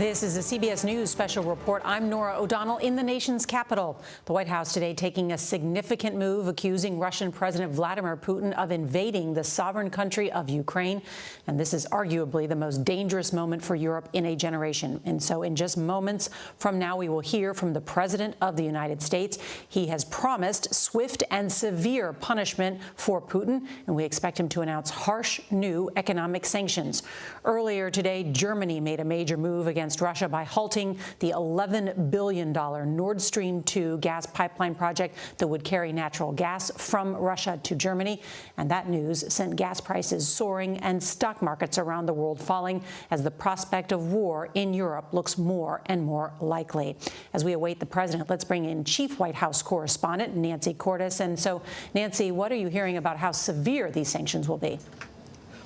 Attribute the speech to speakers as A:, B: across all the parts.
A: This is a CBS News special report. I'm Norah O'Donnell in the nation's capital. The White House today taking a significant move, accusing Russian President Vladimir Putin of invading the sovereign country of Ukraine. And this is arguably the most dangerous moment for Europe in a generation. And so in just moments from now, we will hear from the President of the United States. He has promised swift and severe punishment for Putin, and we expect him to announce harsh new economic sanctions. Earlier today, Germany made a major move against Russia by halting the $11 billion Nord Stream 2 gas pipeline project that would carry natural gas from Russia to Germany. And that news sent gas prices soaring and stock markets around the world falling as the prospect of war in Europe looks more and more likely. As we await the president, let's bring in Chief White House correspondent Nancy Cordes. And so, Nancy, what are you hearing about how severe these sanctions will be?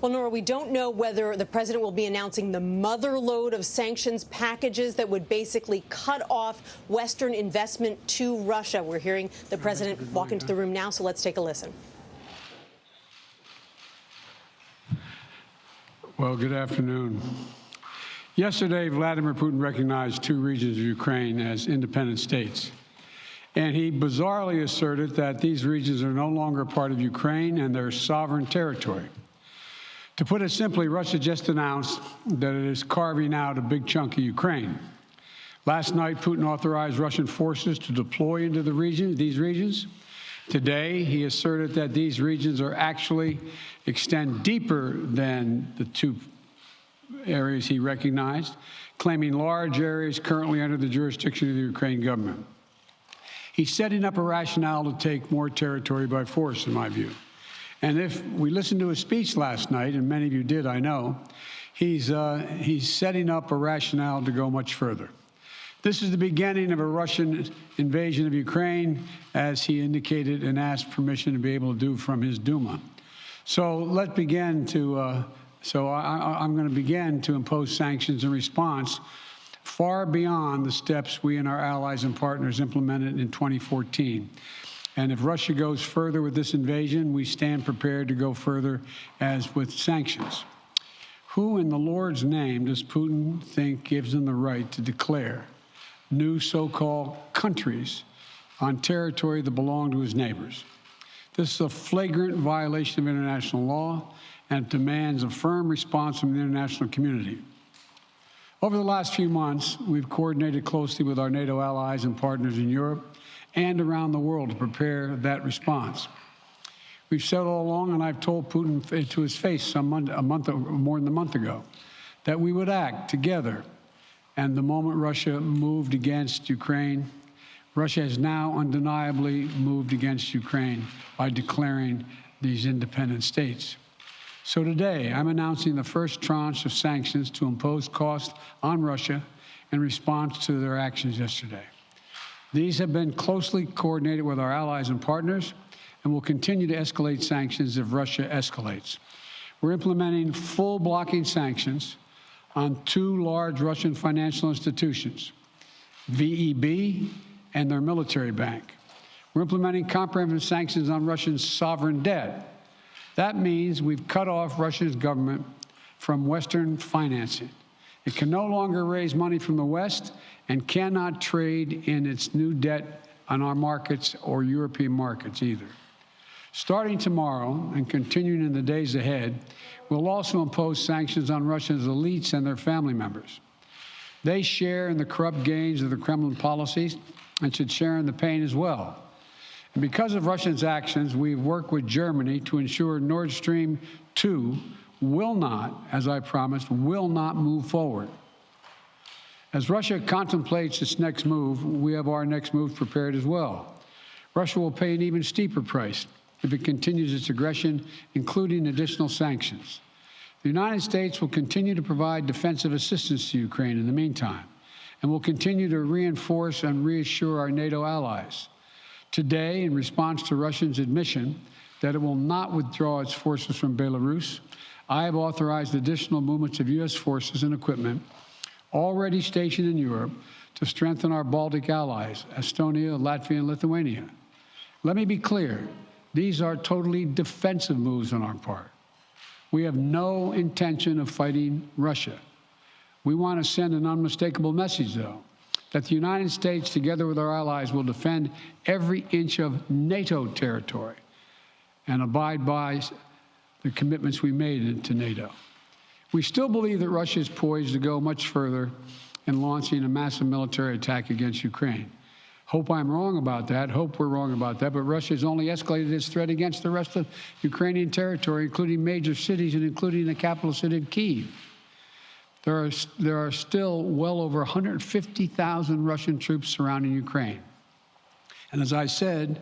B: Well, Nora, we don't know whether the president will be announcing the mother load of sanctions packages that would basically cut off Western investment to Russia. We're hearing the president walk into the room now, so let's take a listen.
C: Well, good afternoon. Yesterday, Vladimir Putin recognized two regions of Ukraine as independent states. And he bizarrely asserted that these regions are no longer part of Ukraine and their sovereign territory. To put it simply, Russia just announced that it is carving out a big chunk of Ukraine. Last night, Putin authorized Russian forces to deploy into these regions. Today, he asserted that these regions are actually extend deeper than the two areas he recognized, claiming large areas currently under the jurisdiction of the Ukrainian government. He's setting up a rationale to take more territory by force, in my view. And if we listened to his speech last night, and many of you did, I know, he's setting up a rationale to go much further. This is the beginning of a Russian invasion of Ukraine, as he indicated and asked permission to be able to do from his Duma. So let's begin to, I'm going to begin to impose sanctions in response far beyond the steps we and our allies and partners implemented in 2014. And if Russia goes further with this invasion, we stand prepared to go further as with sanctions. Who in the Lord's name does Putin think gives him the right to declare new so-called countries on territory that belong to his neighbors? This is a flagrant violation of international law and demands a firm response from the international community. Over the last few months, we've coordinated closely with our NATO allies and partners in Europe and around the world to prepare that response. We've said all along, and I've told Putin to his face more than a month ago, that we would act together. And the moment Russia moved against Ukraine, Russia has now undeniably moved against Ukraine by declaring these independent states. So today, I'm announcing the first tranche of sanctions to impose costs on Russia in response to their actions yesterday. These have been closely coordinated with our allies and partners and will continue to escalate sanctions if Russia escalates. We're implementing full blocking sanctions on two large Russian financial institutions, VEB and their military bank. We're implementing comprehensive sanctions on Russia's sovereign debt. That means we've cut off Russia's government from Western financing. It can no longer raise money from the West and cannot trade in its new debt on our markets or European markets either. Starting tomorrow and continuing in the days ahead, we'll also impose sanctions on Russia's elites and their family members. They share in the corrupt gains of the Kremlin policies and should share in the pain as well. And because of Russia's actions, we've worked with Germany to ensure Nord Stream 2 will not, as I promised, will not move forward. As Russia contemplates its next move, we have our next move prepared as well. Russia will pay an even steeper price if it continues its aggression, including additional sanctions. The United States will continue to provide defensive assistance to Ukraine in the meantime, and will continue to reinforce and reassure our NATO allies. Today, in response to Russia's admission that it will not withdraw its forces from Belarus, I have authorized additional movements of U.S. forces and equipment already stationed in Europe to strengthen our Baltic allies, Estonia, Latvia, and Lithuania. Let me be clear, these are totally defensive moves on our part. We have no intention of fighting Russia. We want to send an unmistakable message, though, that the United States, together with our allies, will defend every inch of NATO territory and abide by the commitments we made to NATO. We still believe that Russia is poised to go much further in launching a massive military attack against Ukraine. Hope I'm wrong about that. Hope we're wrong about that. But Russia has only escalated its threat against the rest of Ukrainian territory, including major cities and including the capital city of Kyiv. There are still well over 150,000 Russian troops surrounding Ukraine. And as I said,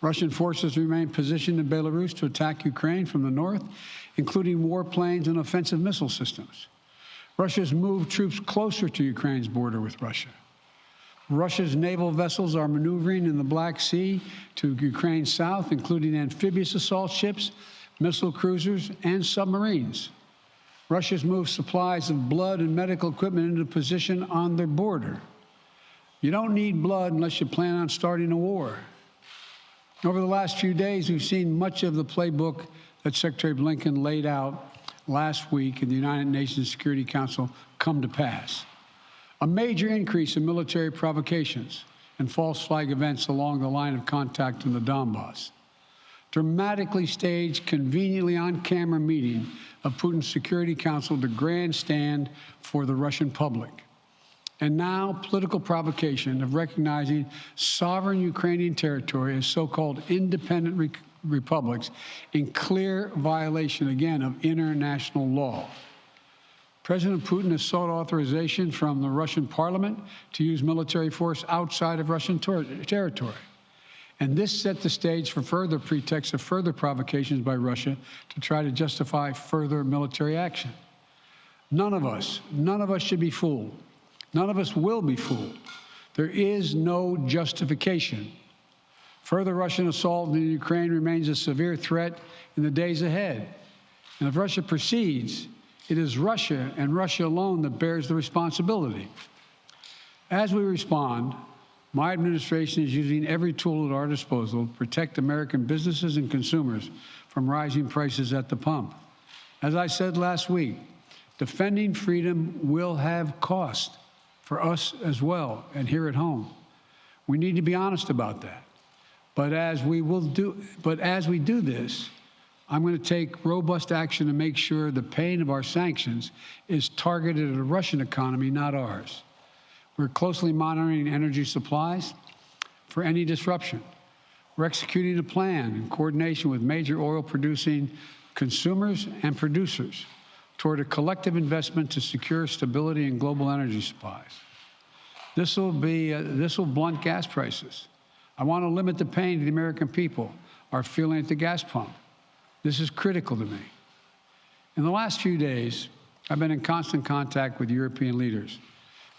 C: Russian forces remain positioned in Belarus to attack Ukraine from the north, including warplanes and offensive missile systems. Russia's moved troops closer to Ukraine's border with Russia. Russia's naval vessels are maneuvering in the Black Sea to Ukraine's south, including amphibious assault ships, missile cruisers, and submarines. Russia's moved supplies of blood and medical equipment into position on their border. You don't need blood unless you plan on starting a war. Over the last few days, we've seen much of the playbook that Secretary Blinken laid out last week in the United Nations Security Council come to pass. A major increase in military provocations and false flag events along the line of contact in the Donbass. Dramatically staged, conveniently on-camera meeting of Putin's Security Council to grandstand for the Russian public. And now political provocation of recognizing sovereign Ukrainian territory as so-called independent republics in clear violation, again, of international law. President Putin has sought authorization from the Russian parliament to use military force outside of Russian territory. And this set the stage for further pretexts of further provocations by Russia to try to justify further military action. None of us should be fooled. None of us will be fooled. There is no justification. Further Russian assault in Ukraine remains a severe threat in the days ahead. And if Russia proceeds, it is Russia and Russia alone that bears the responsibility. As we respond, my administration is using every tool at our disposal to protect American businesses and consumers from rising prices at the pump. As I said last week, defending freedom will have cost for us as well and here at home. We need to be honest about that. But as we do this, I'm going to take robust action to make sure the pain of our sanctions is targeted at the Russian economy, not ours. We're closely monitoring energy supplies for any disruption. We're executing a plan in coordination with major oil-producing consumers and producers toward a collective investment to secure stability in global energy supplies. This will blunt gas prices. I want to limit the pain the American people are feeling at the gas pump. This is critical to me. In the last few days, I've been in constant contact with European leaders,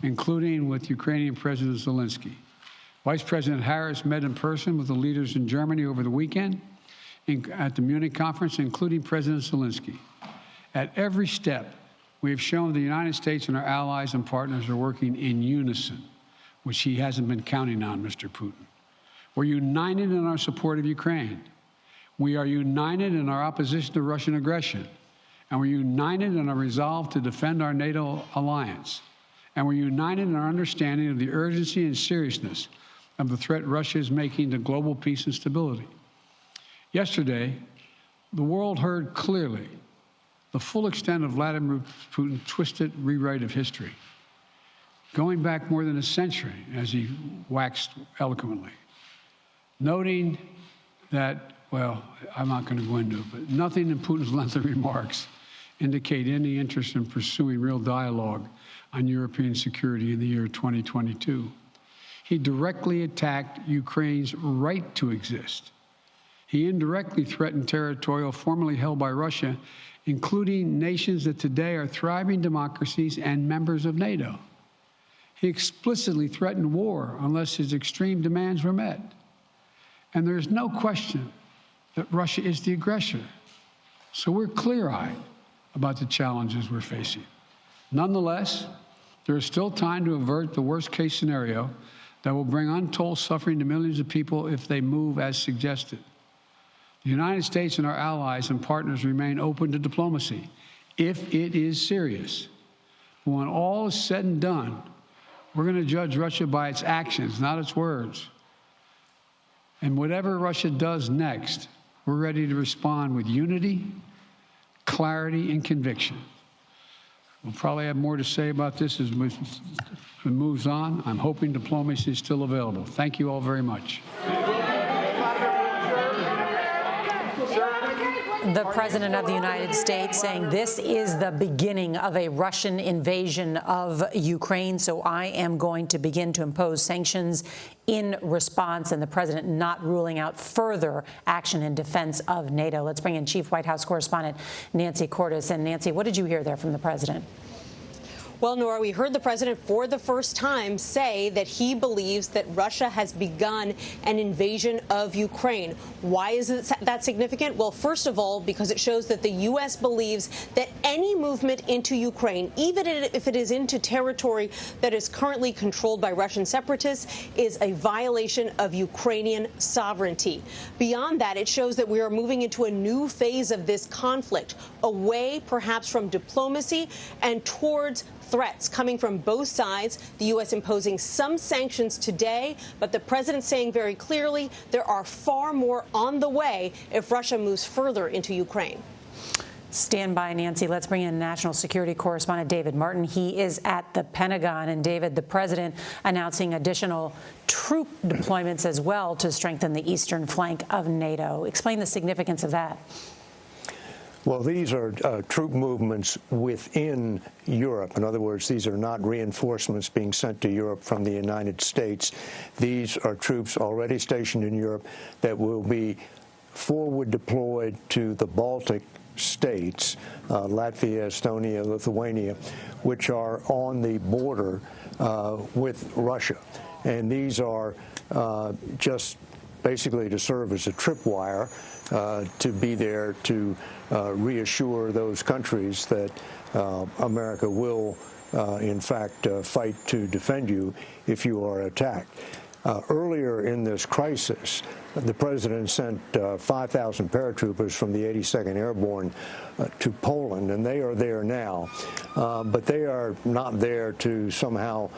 C: including with Ukrainian President Zelensky. Vice President Harris met in person with the leaders in Germany over the weekend at the Munich conference, including President Zelensky. At every step, we have shown the United States and our allies and partners are working in unison, which he hasn't been counting on, Mr. Putin. We're united in our support of Ukraine. We are united in our opposition to Russian aggression. And we're united in our resolve to defend our NATO alliance. And we're united in our understanding of the urgency and seriousness of the threat Russia is making to global peace and stability. Yesterday, the world heard clearly the full extent of Vladimir Putin's twisted rewrite of history, going back more than a century, as he waxed eloquently, noting that, well, I'm not going to go into it, but nothing in Putin's lengthy remarks indicate any interest in pursuing real dialogue on European security in the year 2022. He directly attacked Ukraine's right to exist. He indirectly threatened territory formerly held by Russia, including nations that today are thriving democracies and members of NATO. He explicitly threatened war unless his extreme demands were met. And there's no question that Russia is the aggressor. So we're clear-eyed about the challenges we're facing. Nonetheless, there is still time to avert the worst-case scenario that will bring untold suffering to millions of people if they move as suggested. The United States and our allies and partners remain open to diplomacy if it is serious. when all is said and done, we're going to judge Russia by its actions, not its words. And whatever Russia does next, we're ready to respond with unity, clarity, and conviction. We'll probably have more to say about this as it moves on. I'm hoping diplomacy is still available. Thank you all very much.
A: The President of the United States saying this is the beginning of a Russian invasion of Ukraine, so I am going to begin to impose sanctions in response, and the President not ruling out further action in defense of NATO. Let's bring in Chief White House Correspondent Nancy Cordes. And Nancy, what did you hear there from the President?
B: Well, Nora, we heard the president for the first time say that he believes that Russia has begun an invasion of Ukraine. Why is that significant? Well, first of all, because it shows that the U.S. believes that any movement into Ukraine, even if it is into territory that is currently controlled by Russian separatists, is a violation of Ukrainian sovereignty. Beyond that, it shows that we are moving into a new phase of this conflict, away perhaps from diplomacy and towards threats coming from both sides, the U.S. imposing some sanctions today, but the president saying very clearly there are far more on the way if Russia moves further into Ukraine.
A: Stand by, Nancy. Let's bring in national security correspondent David Martin. He is at the Pentagon. And David, the president announcing additional troop deployments as well to strengthen the eastern flank of NATO. Explain the significance of that.
D: Well, these are troop movements within Europe. In other words, these are not reinforcements being sent to Europe from the United States. These are troops already stationed in Europe that will be forward deployed to the Baltic states, Latvia, Estonia, Lithuania, which are on the border with Russia. And these are just basically to serve as a tripwire to be there to reassure those countries that America will, in fact, fight to defend you if you are attacked. Earlier in this crisis, the president sent 5,000 paratroopers from the 82nd Airborne to Poland, and they are there now. But they are not there to somehow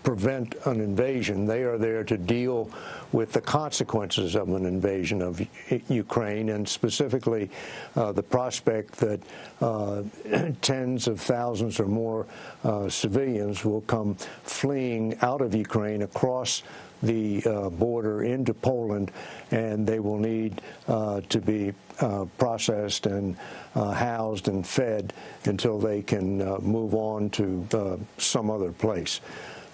D: prevent an invasion. They are there to deal with the consequences of an invasion of Ukraine, and specifically the prospect that tens of thousands or more civilians will come fleeing out of Ukraine across the border into Poland, and they will need to be processed and housed and fed until they can move on to some other place.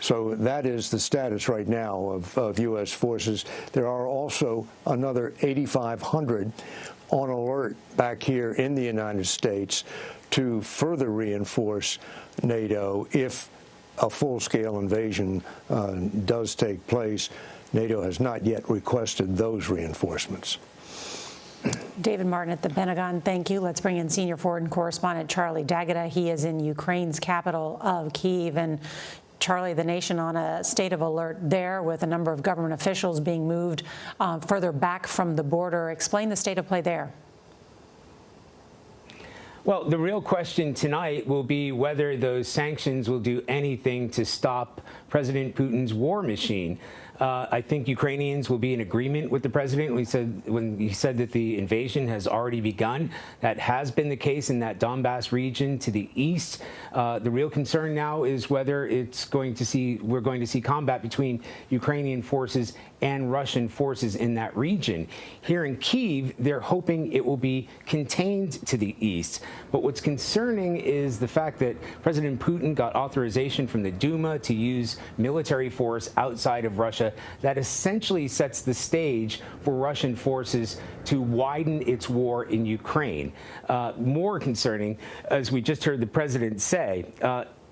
D: So that is the status right now of U.S. forces. There are also another 8,500 on alert back here in the United States to further reinforce NATO if a full-scale invasion does take place. NATO has not yet requested those reinforcements.
A: David Martin at the Pentagon, thank you. Let's bring in senior foreign correspondent Charlie D'Agata. He is in Ukraine's capital of Kyiv. And Charlie, the nation on a state of alert there with a number of government officials being moved further back from the border. Explain the state of play there.
E: Well, the real question tonight will be whether those sanctions will do anything to stop President Putin's war machine. I think Ukrainians will be in agreement with the president when he said that the invasion has already begun. That has been the case in that Donbass region to the east. The real concern now is whether we're going to see combat between Ukrainian forces and Russian forces in that region. Here in Kyiv, they're hoping it will be contained to the east. But what's concerning is the fact that President Putin got authorization from the Duma to use military force outside of Russia. That essentially sets the stage for Russian forces to widen its war in Ukraine. More concerning, as we just heard the president say,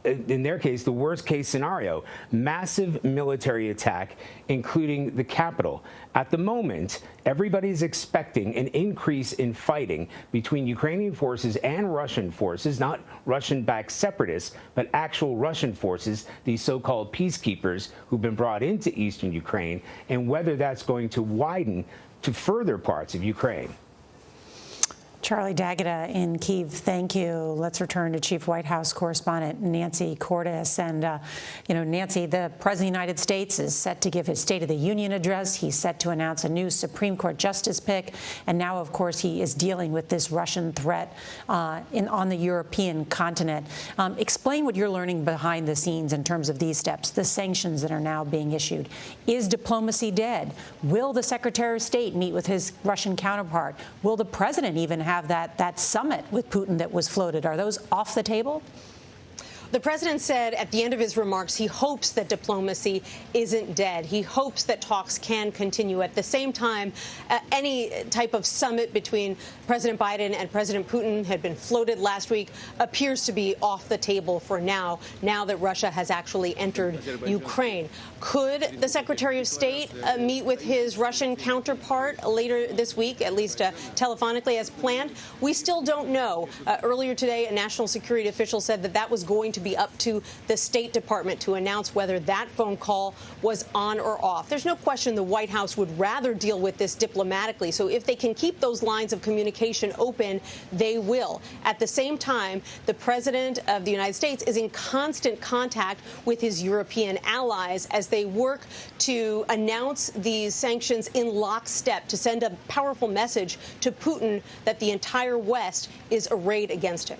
E: in their case, the worst-case scenario, massive military attack, including the capital. At the moment, everybody's expecting an increase in fighting between Ukrainian forces and Russian forces, not Russian-backed separatists, but actual Russian forces, these so-called peacekeepers who've been brought into eastern Ukraine, and whether that's going to widen to further parts of Ukraine.
A: Charlie D'Agata in Kyiv, thank you. Let's return to Chief White House correspondent Nancy Cordes. And, Nancy, the President of the United States is set to give his State of the Union address. He's set to announce a new Supreme Court justice pick. And now, of course, he is dealing with this Russian threat on the European continent. Explain what you're learning behind the scenes in terms of these steps, the sanctions that are now being issued. Is diplomacy dead? Will the Secretary of State meet with his Russian counterpart? Will the president even have that summit with Putin that was floated? Are those off the table?
B: The president said at the end of his remarks he hopes that diplomacy isn't dead. He hopes that talks can continue. At the same time, any type of summit between President Biden and President Putin had been floated last week appears to be off the table for now that Russia has actually entered Ukraine. Could the Secretary of State meet with his Russian counterpart later this week, at least telephonically as planned? We still don't know. Earlier today, a national security official said that was going to be up to the State Department to announce whether that phone call was on or off. There's no question the White House would rather deal with this diplomatically. So if they can keep those lines of communication open, they will. At the same time, the President of the United States is in constant contact with his European allies as they work to announce these sanctions in lockstep to send a powerful message to Putin that the entire West is arrayed against him.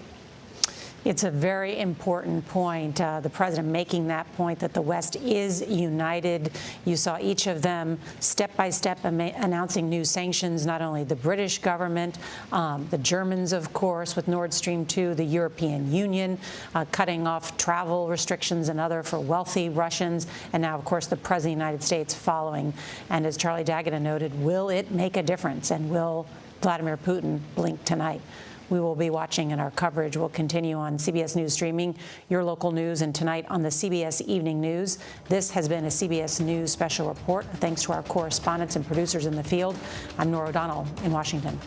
A: It's a very important point, the president making that point that the West is united. You saw each of them step by step announcing new sanctions, not only the British government, the Germans, of course, with Nord Stream 2, the European Union cutting off travel restrictions and other for wealthy Russians, and now, of course, the President of the United States following. And as Charlie D'Agata noted, will it make a difference, and will Vladimir Putin blink tonight? We will be watching, and our coverage will continue on CBS News Streaming, your local news, and tonight on the CBS Evening News. This has been a CBS News special report. Thanks to our correspondents and producers in the field. I'm Norah O'Donnell in Washington.